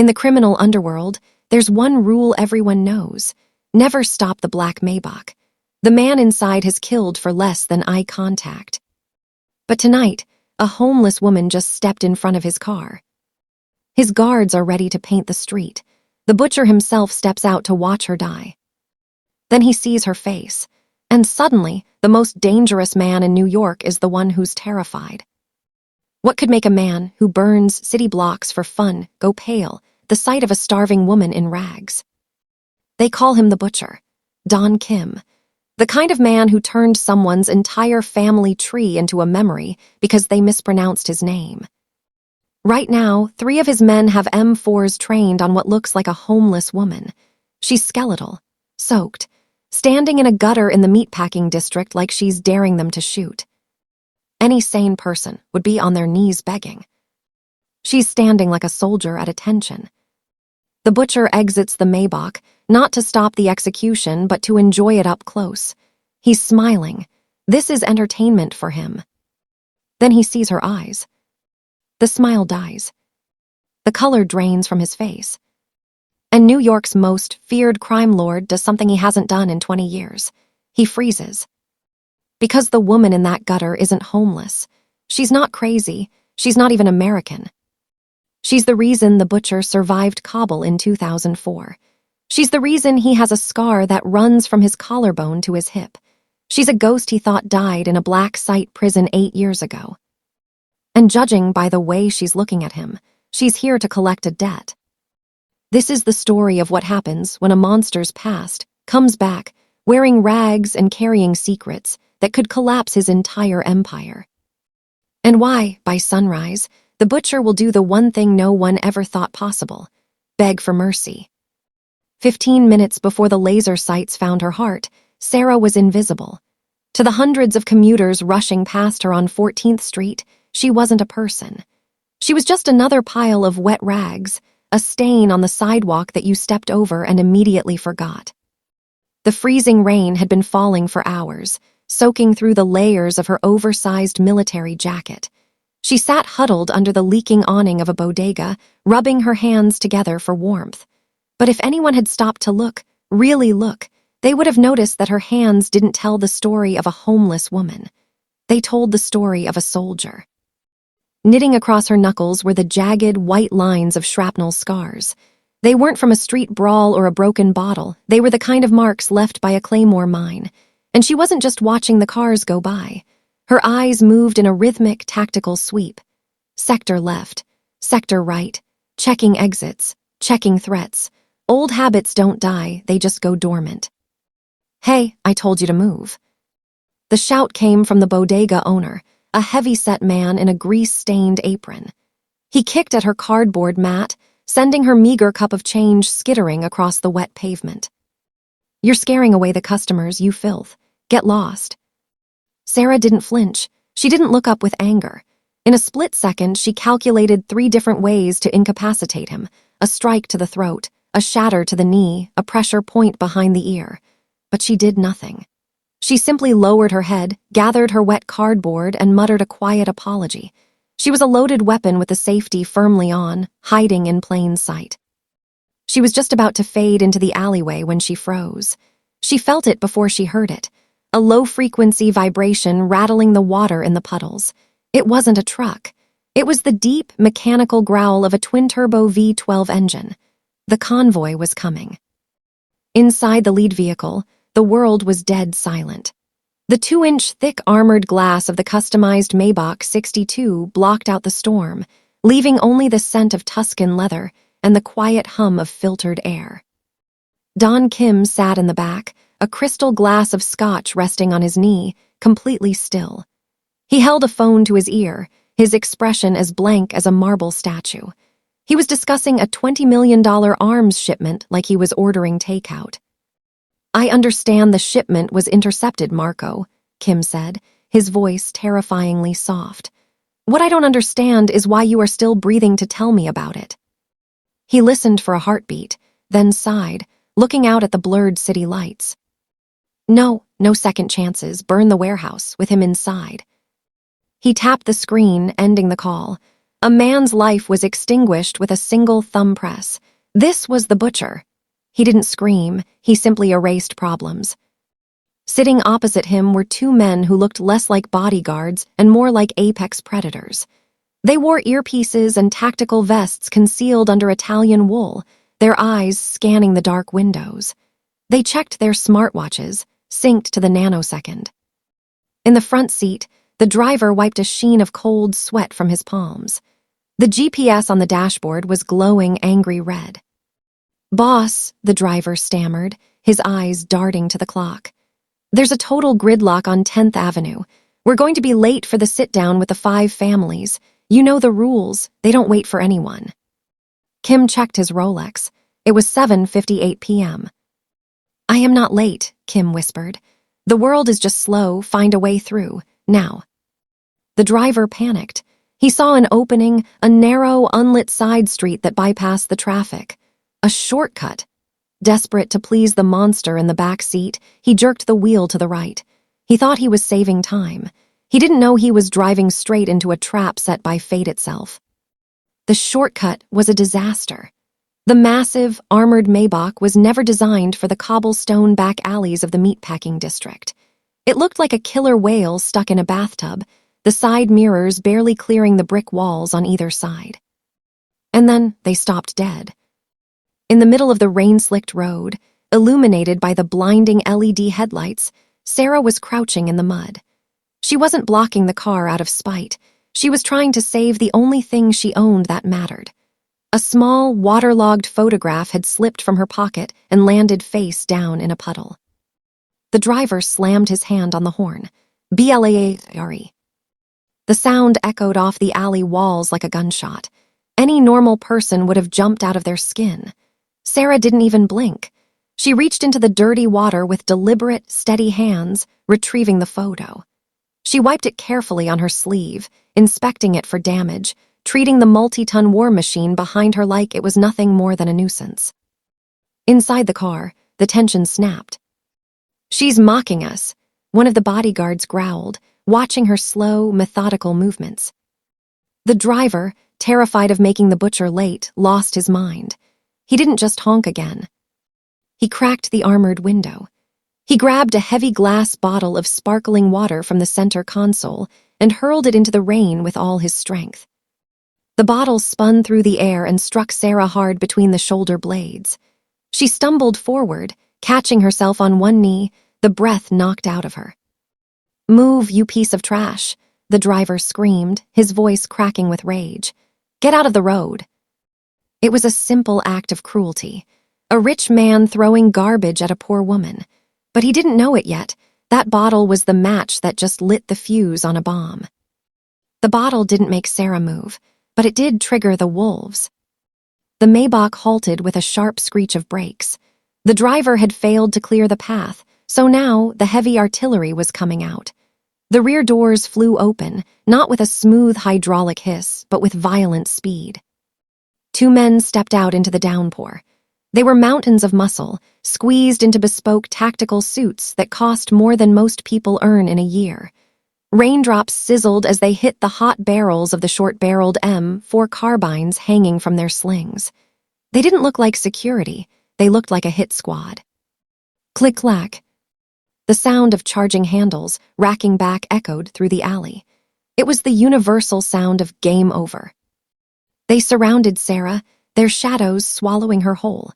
In the criminal underworld, there's one rule everyone knows. Never stop the black Maybach. The man inside has killed for less than eye contact. But tonight, a homeless woman just stepped in front of his car. His guards are ready to paint the street. The butcher himself steps out to watch her die. Then he sees her face, and suddenly, the most dangerous man in New York is the one who's terrified. What could make a man who burns city blocks for fun go pale, the sight of a starving woman in rags? They call him the Butcher, Don Kim, the kind of man who turned someone's entire family tree into a memory because they mispronounced his name. Right now, 3 of his men have M4s trained on what looks like a homeless woman. She's skeletal, soaked, standing in a gutter in the Meatpacking District like she's daring them to shoot. Any sane person would be on their knees begging. She's standing like a soldier at attention. The Butcher exits the Maybach, not to stop the execution, but to enjoy it up close. He's smiling. This is entertainment for him. Then he sees her eyes. The smile dies. The color drains from his face. And New York's most feared crime lord does something he hasn't done in 20 years. He freezes. Because the woman in that gutter isn't homeless. She's not crazy. She's not even American. She's the reason the Butcher survived Kabul in 2004. She's the reason he has a scar that runs from his collarbone to his hip. She's a ghost he thought died in a black site prison 8 years ago. And judging by the way she's looking at him, she's here to collect a debt. This is the story of what happens when a monster's past comes back, wearing rags and carrying secrets that could collapse his entire empire. And why, by sunrise, the Butcher will do the one thing no one ever thought possible: beg for mercy. 15 minutes before the laser sights found her heart, Sarah was invisible. To the hundreds of commuters rushing past her on 14th Street, she wasn't a person. She was just another pile of wet rags, a stain on the sidewalk that you stepped over and immediately forgot. The freezing rain had been falling for hours, soaking through the layers of her oversized military jacket. She sat huddled under the leaking awning of a bodega, rubbing her hands together for warmth. But if anyone had stopped to look, really look, they would have noticed that her hands didn't tell the story of a homeless woman. They told the story of a soldier. Knitting across her knuckles were the jagged, white lines of shrapnel scars. They weren't from a street brawl or a broken bottle. They were the kind of marks left by a claymore mine. And she wasn't just watching the cars go by. Her eyes moved in a rhythmic, tactical sweep. Sector left, sector right, checking exits, checking threats. Old habits don't die, they just go dormant. "Hey, I told you to move." The shout came from the bodega owner, a heavy-set man in a grease-stained apron. He kicked at her cardboard mat, sending her meager cup of change skittering across the wet pavement. "You're scaring away the customers, you filth. Get lost." Sarah didn't flinch. She didn't look up with anger. In a split second, she calculated 3 different ways to incapacitate him: a strike to the throat, a shatter to the knee, a pressure point behind the ear. But she did nothing. She simply lowered her head, gathered her wet cardboard, and muttered a quiet apology. She was a loaded weapon with the safety firmly on, hiding in plain sight. She was just about to fade into the alleyway when she froze. She felt it before she heard it, a low-frequency vibration rattling the water in the puddles. It wasn't a truck. It was the deep, mechanical growl of a twin-turbo V12 engine. The convoy was coming. Inside the lead vehicle, the world was dead silent. The 2-inch thick armored glass of the customized Maybach 62 blocked out the storm, leaving only the scent of Tuscan leather and the quiet hum of filtered air. Don Kim sat in the back, a crystal glass of scotch resting on his knee, completely still. He held a phone to his ear, his expression as blank as a marble statue. He was discussing a $20 million arms shipment like he was ordering takeout. "I understand the shipment was intercepted, Marco," Kim said, his voice terrifyingly soft. "What I don't understand is why you are still breathing to tell me about it." He listened for a heartbeat, then sighed, looking out at the blurred city lights. No second chances, burn the warehouse, with him inside. He tapped the screen, ending the call. A man's life was extinguished with a single thumb press. This was the butcher. He didn't scream, he simply erased problems. Sitting opposite him were two men who looked less like bodyguards and more like apex predators. They wore earpieces and tactical vests concealed under Italian wool, their eyes scanning the dark windows. They checked their smartwatches, synced to the nanosecond. In the front seat, the driver wiped a sheen of cold sweat from his palms. The GPS on the dashboard was glowing angry red. "Boss," the driver stammered, his eyes darting to the clock. "There's a total gridlock on 10th Avenue. We're going to be late for the sit-down with the 5 families. You know the rules, they don't wait for anyone." Kim checked his Rolex. It was 7:58 p.m. "I am not late," Kim whispered. "The world is just slow, find a way through, now." The driver panicked. He saw an opening, a narrow, unlit side street that bypassed the traffic. A shortcut. Desperate to please the monster in the back seat, he jerked the wheel to the right. He thought he was saving time. He didn't know he was driving straight into a trap set by fate itself. The shortcut was a disaster. The massive, armored Maybach was never designed for the cobblestone back alleys of the Meatpacking District. It looked like a killer whale stuck in a bathtub, the side mirrors barely clearing the brick walls on either side. And then they stopped dead. In the middle of the rain-slicked road, illuminated by the blinding LED headlights, Sarah was crouching in the mud. She wasn't blocking the car out of spite. She was trying to save the only thing she owned that mattered. A small, waterlogged photograph had slipped from her pocket and landed face down in a puddle. The driver slammed his hand on the horn. "BLAA. The sound echoed off the alley walls like a gunshot. Any normal person would have jumped out of their skin. Sarah didn't even blink. She reached into the dirty water with deliberate, steady hands, retrieving the photo. She wiped it carefully on her sleeve, inspecting it for damage, treating the multi-ton war machine behind her like it was nothing more than a nuisance. Inside the car, the tension snapped. "She's mocking us," one of the bodyguards growled, watching her slow, methodical movements. The driver, terrified of making the butcher late, lost his mind. He didn't just honk again. He cracked the armored window. He grabbed a heavy glass bottle of sparkling water from the center console and hurled it into the rain with all his strength. The bottle spun through the air and struck Sarah hard between the shoulder blades. She stumbled forward, catching herself on one knee, the breath knocked out of her. "Move, you piece of trash," the driver screamed, his voice cracking with rage. "Get out of the road." It was a simple act of cruelty. A rich man throwing garbage at a poor woman. But he didn't know it yet. That bottle was the match that just lit the fuse on a bomb. The bottle didn't make Sarah move, but it did trigger the wolves. The Maybach halted with a sharp screech of brakes. The driver had failed to clear the path, so now the heavy artillery was coming out. The rear doors flew open, not with a smooth hydraulic hiss, but with violent speed. 2 men stepped out into the downpour. They were mountains of muscle, squeezed into bespoke tactical suits that cost more than most people earn in a year. Raindrops sizzled as they hit the hot barrels of the short-barreled M4 carbines hanging from their slings. They didn't look like security, they looked like a hit squad. Click-clack. The sound of charging handles, racking back, echoed through the alley. It was the universal sound of game over. They surrounded Sarah, their shadows swallowing her whole.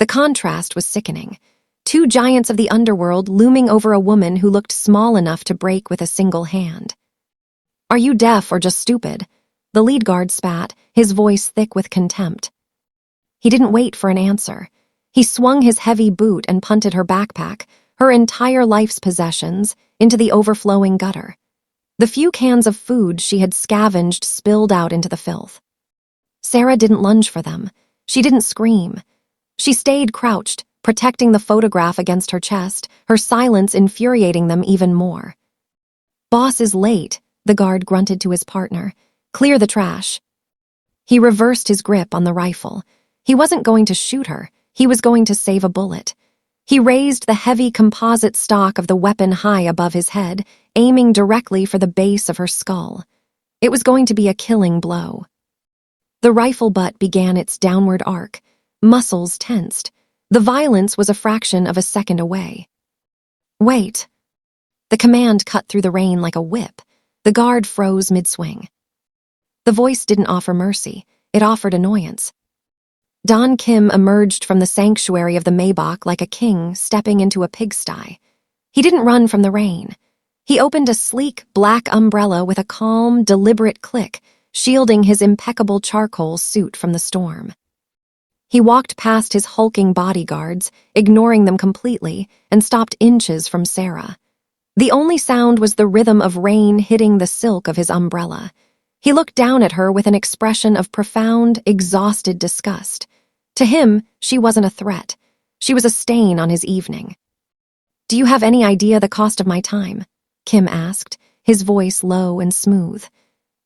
The contrast was sickening. 2 giants of the underworld looming over a woman who looked small enough to break with a single hand. "Are you deaf or just stupid?" The lead guard spat, his voice thick with contempt. He didn't wait for an answer. He swung his heavy boot and punted her backpack, her entire life's possessions, into the overflowing gutter. The few cans of food she had scavenged spilled out into the filth. Sarah didn't lunge for them. She didn't scream. She stayed crouched, protecting the photograph against her chest, her silence infuriating them even more. "Boss is late," the guard grunted to his partner. "Clear the trash." He reversed his grip on the rifle. He wasn't going to shoot her. He was going to save a bullet. He raised the heavy composite stock of the weapon high above his head, aiming directly for the base of her skull. It was going to be a killing blow. The rifle butt began its downward arc, muscles tensed. The violence was a fraction of a second away. "Wait." The command cut through the rain like a whip. The guard froze mid-swing. The voice didn't offer mercy. It offered annoyance. Don Kim emerged from the sanctuary of the Maybach like a king stepping into a pigsty. He didn't run from the rain. He opened a sleek, black umbrella with a calm, deliberate click, shielding his impeccable charcoal suit from the storm. He walked past his hulking bodyguards, ignoring them completely, and stopped inches from Sarah. The only sound was the rhythm of rain hitting the silk of his umbrella. He looked down at her with an expression of profound, exhausted disgust. To him, she wasn't a threat. She was a stain on his evening. "Do you have any idea the cost of my time?" Kim asked, his voice low and smooth.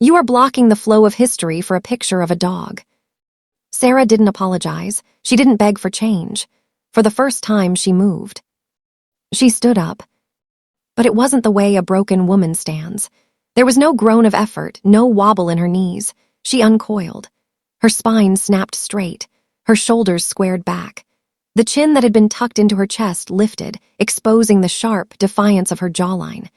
"You are blocking the flow of history for a picture of a dog." Sarah didn't apologize. She didn't beg for change. For the first time, she moved. She stood up. But it wasn't the way a broken woman stands. There was no groan of effort, no wobble in her knees. She uncoiled. Her spine snapped straight, her shoulders squared back. The chin that had been tucked into her chest lifted, exposing the sharp defiance of her jawline.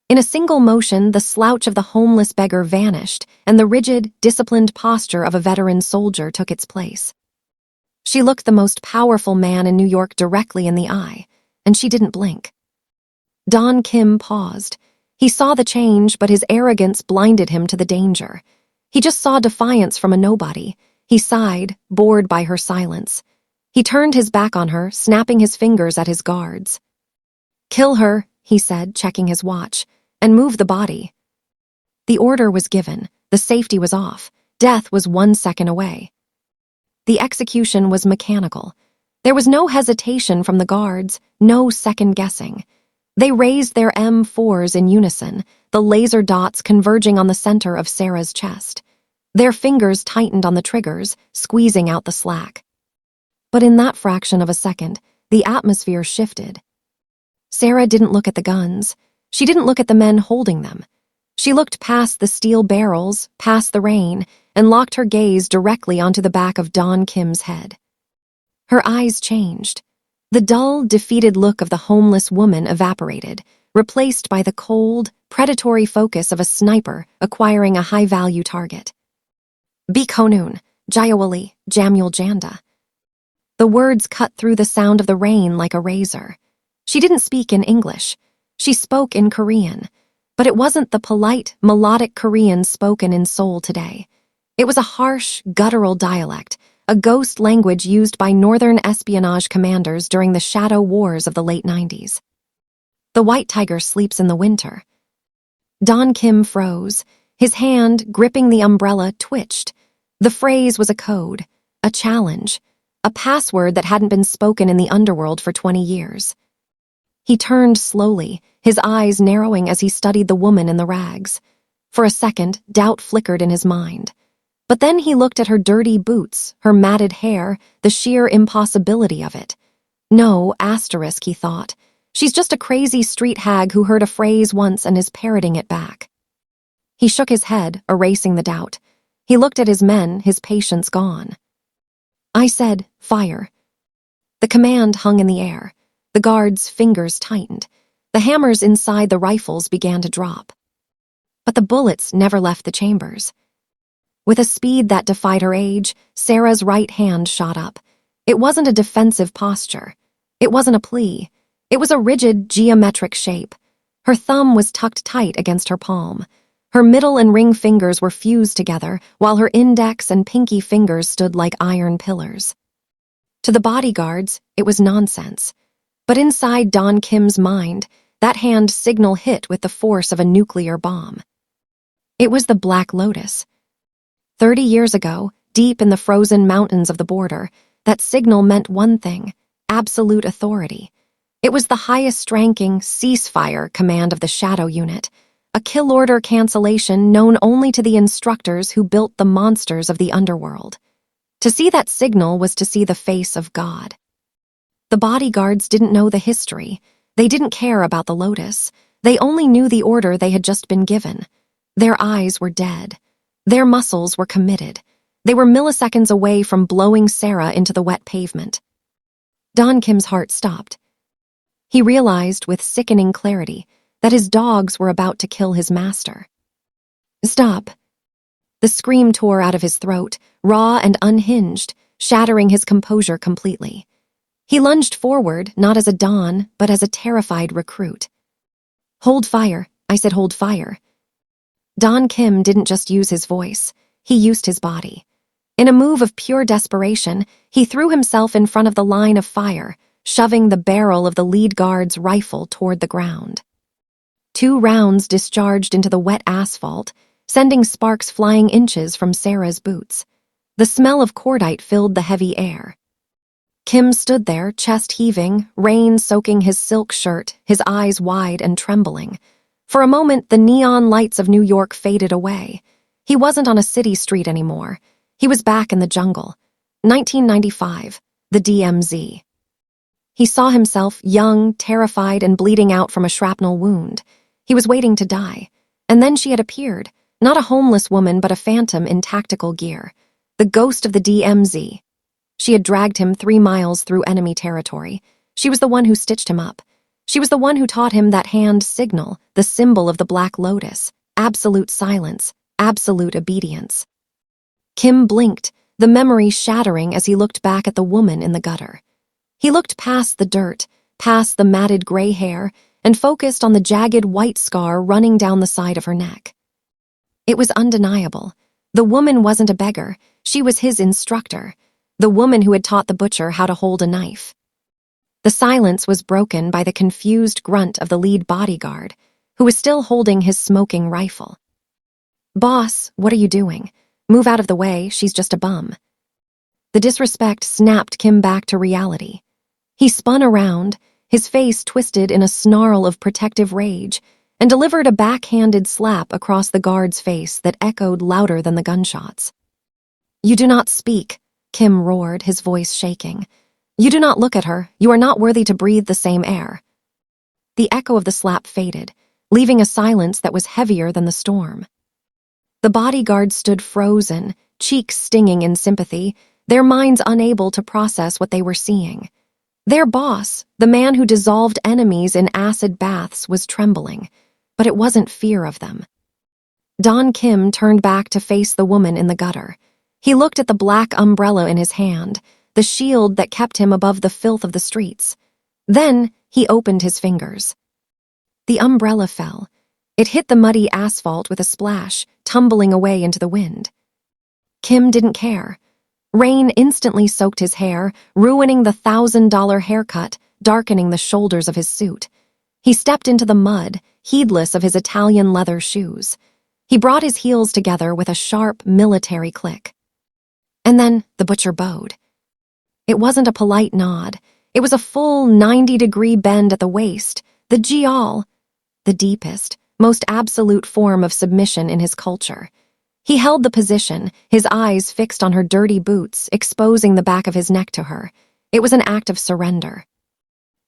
In a single motion, the slouch of the homeless beggar vanished, and the rigid, disciplined posture of a veteran soldier took its place. She looked the most powerful man in New York directly in the eye, and she didn't blink. Don Kim paused. He saw the change, but his arrogance blinded him to the danger. He just saw defiance from a nobody. He sighed, bored by her silence. He turned his back on her, snapping his fingers at his guards. "Kill her," he said, checking his watch, "and move the body." The order was given. The safety was off. Death was 1 second away. The execution was mechanical. There was no hesitation from the guards, no second-guessing. They raised their M4s in unison, the laser dots converging on the center of Sarah's chest. Their fingers tightened on the triggers, squeezing out the slack. But in that fraction of a second, the atmosphere shifted. Sarah didn't look at the guns. She didn't look at the men holding them. She looked past the steel barrels, past the rain, and locked her gaze directly onto the back of Don Kim's head. Her eyes changed. The dull, defeated look of the homeless woman evaporated, replaced by the cold, predatory focus of a sniper acquiring a high-value target. "Bikonun, Jayawali, Jamul Janda." The words cut through the sound of the rain like a razor. She didn't speak in English. She spoke in Korean, but it wasn't the polite, melodic Korean spoken in Seoul today. It was a harsh, guttural dialect, a ghost language used by northern espionage commanders during the shadow wars of the late 90s. "The white tiger sleeps in the winter." Don Kim froze. His hand, gripping the umbrella, twitched. The phrase was a code, a challenge, a password that hadn't been spoken in the underworld for 20 years. He turned slowly, his eyes narrowing as he studied the woman in the rags. For a second, doubt flickered in his mind. But then he looked at her dirty boots, her matted hair, the sheer impossibility of it. No, asterisk, he thought. She's just a crazy street hag who heard a phrase once and is parroting it back. He shook his head, erasing the doubt. He looked at his men, his patience gone. "I said, fire." The command hung in the air. The guards' fingers tightened. The hammers inside the rifles began to drop. But the bullets never left the chambers. With a speed that defied her age, Sarah's right hand shot up. It wasn't a defensive posture. It wasn't a plea. It was a rigid, geometric shape. Her thumb was tucked tight against her palm. Her middle and ring fingers were fused together, while her index and pinky fingers stood like iron pillars. To the bodyguards, it was nonsense. But inside Don Kim's mind, that hand signal hit with the force of a nuclear bomb. It was the Black Lotus. 30 years ago, deep in the frozen mountains of the border, that signal meant one thing: absolute authority. It was the highest-ranking ceasefire command of the Shadow Unit, a kill order cancellation known only to the instructors who built the monsters of the underworld. To see that signal was to see the face of God. The bodyguards didn't know the history. They didn't care about the Lotus. They only knew the order they had just been given. Their eyes were dead. Their muscles were committed. They were milliseconds away from blowing Sarah into the wet pavement. Don Kim's heart stopped. He realized with sickening clarity that his dogs were about to kill his master. "Stop." The scream tore out of his throat, raw and unhinged, shattering his composure completely. He lunged forward, not as a Don, but as a terrified recruit. "Hold fire," I said, "hold fire." Don Kim didn't just use his voice, he used his body. In a move of pure desperation, he threw himself in front of the line of fire, shoving the barrel of the lead guard's rifle toward the ground. 2 rounds discharged into the wet asphalt, sending sparks flying inches from Sarah's boots. The smell of cordite filled the heavy air. Kim stood there, chest heaving, rain soaking his silk shirt, his eyes wide and trembling. For a moment, the neon lights of New York faded away. He wasn't on a city street anymore. He was back in the jungle. 1995, the DMZ. He saw himself, young, terrified, and bleeding out from a shrapnel wound. He was waiting to die. And then she had appeared, not a homeless woman but a phantom in tactical gear. The ghost of the DMZ. She had dragged him 3 miles through enemy territory. She was the one who stitched him up. She was the one who taught him that hand signal, the symbol of the Black Lotus. Absolute silence, absolute obedience. Kim blinked, the memory shattering as he looked back at the woman in the gutter. He looked past the dirt, past the matted gray hair, and focused on the jagged white scar running down the side of her neck. It was undeniable. The woman wasn't a beggar, she was his instructor. The woman who had taught the butcher how to hold a knife. The silence was broken by the confused grunt of the lead bodyguard, who was still holding his smoking rifle. "Boss, what are you doing? Move out of the way, she's just a bum." The disrespect snapped Kim back to reality. He spun around, his face twisted in a snarl of protective rage, and delivered a backhanded slap across the guard's face that echoed louder than the gunshots. "You do not speak," Kim roared, his voice shaking. "You do not look at her. You are not worthy to breathe the same air." The echo of the slap faded, leaving a silence that was heavier than the storm. The bodyguards stood frozen, cheeks stinging in sympathy, their minds unable to process what they were seeing. Their boss, the man who dissolved enemies in acid baths, was trembling, but it wasn't fear of them. Don Kim turned back to face the woman in the gutter. He looked at the black umbrella in his hand, the shield that kept him above the filth of the streets. Then he opened his fingers. The umbrella fell. It hit the muddy asphalt with a splash, tumbling away into the wind. Kim didn't care. Rain instantly soaked his hair, ruining the $1,000 haircut, darkening the shoulders of his suit. He stepped into the mud, heedless of his Italian leather shoes. He brought his heels together with a sharp, military click. And then the butcher bowed. It wasn't a polite nod. It was a full 90-degree bend at the waist, the jial, the deepest, most absolute form of submission in his culture. He held the position, his eyes fixed on her dirty boots, exposing the back of his neck to her. It was an act of surrender.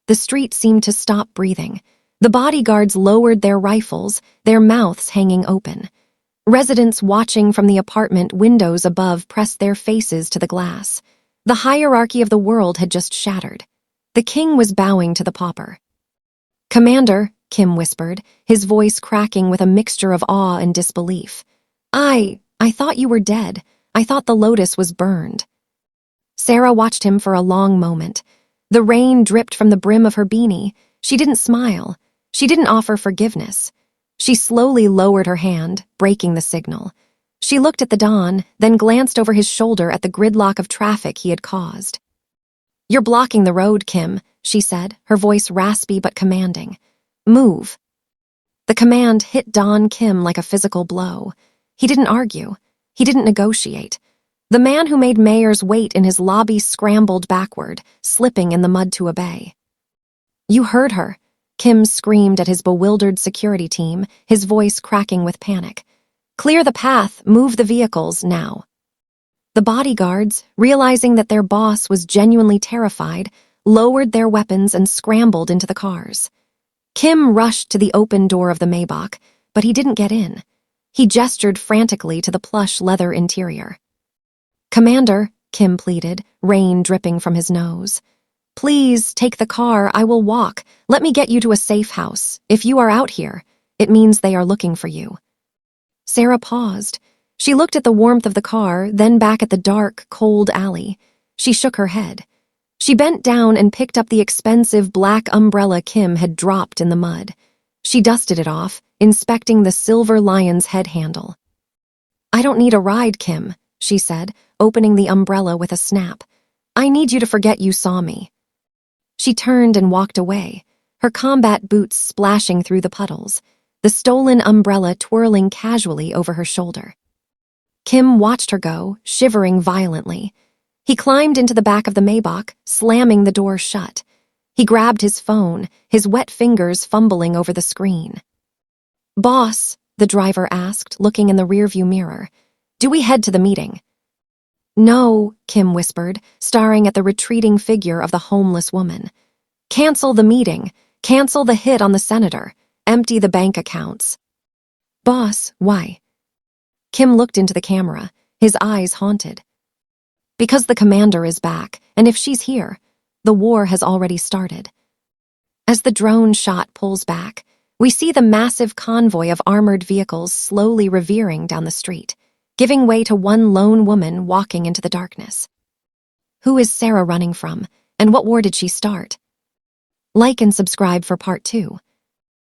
The street seemed to stop breathing. The bodyguards lowered their rifles, their mouths hanging open. Residents watching from the apartment windows above pressed their faces to the glass. The hierarchy of the world had just shattered. The king was bowing to the pauper. "Commander," Kim whispered, his voice cracking with a mixture of awe and disbelief. I thought you were dead. I thought the lotus was burned." Sarah watched him for a long moment. The rain dripped from the brim of her beanie. She didn't smile. She didn't offer forgiveness. She slowly lowered her hand, breaking the signal. She looked at the Don, then glanced over his shoulder at the gridlock of traffic he had caused. "You're blocking the road, Kim," she said, her voice raspy but commanding. "Move." The command hit Don Kim like a physical blow. He didn't argue. He didn't negotiate. The man who made mayors wait in his lobby scrambled backward, slipping in the mud to obey. "You heard her," Kim screamed at his bewildered security team, his voice cracking with panic. "Clear the path, move the vehicles, now." The bodyguards, realizing that their boss was genuinely terrified, lowered their weapons and scrambled into the cars. Kim rushed to the open door of the Maybach, but he didn't get in. He gestured frantically to the plush leather interior. Commander, Kim pleaded, rain dripping from his nose. Please, take the car, I will walk. Let me get you to a safe house. If you are out here, it means they are looking for you. Sarah paused. She looked at the warmth of the car, then back at the dark, cold alley. She shook her head. She bent down and picked up the expensive black umbrella Kim had dropped in the mud. She dusted it off, inspecting the silver lion's head handle. I don't need a ride, Kim, she said, opening the umbrella with a snap. I need you to forget you saw me. She turned and walked away, her combat boots splashing through the puddles, the stolen umbrella twirling casually over her shoulder. Kim watched her go, shivering violently. He climbed into the back of the Maybach, slamming the door shut. He grabbed his phone, his wet fingers fumbling over the screen. Boss, the driver asked, looking in the rearview mirror, do we head to the meeting? No, Kim whispered, staring at the retreating figure of the homeless woman. Cancel the meeting. Cancel the hit on the senator. Empty the bank accounts. Boss, why? Kim looked into the camera, his eyes haunted. Because the commander is back, and if she's here, the war has already started. As the drone shot pulls back, we see the massive convoy of armored vehicles slowly revering down the street, giving way to one lone woman walking into the darkness. Who is Sarah running from, and what war did she start? Like and subscribe for part 2.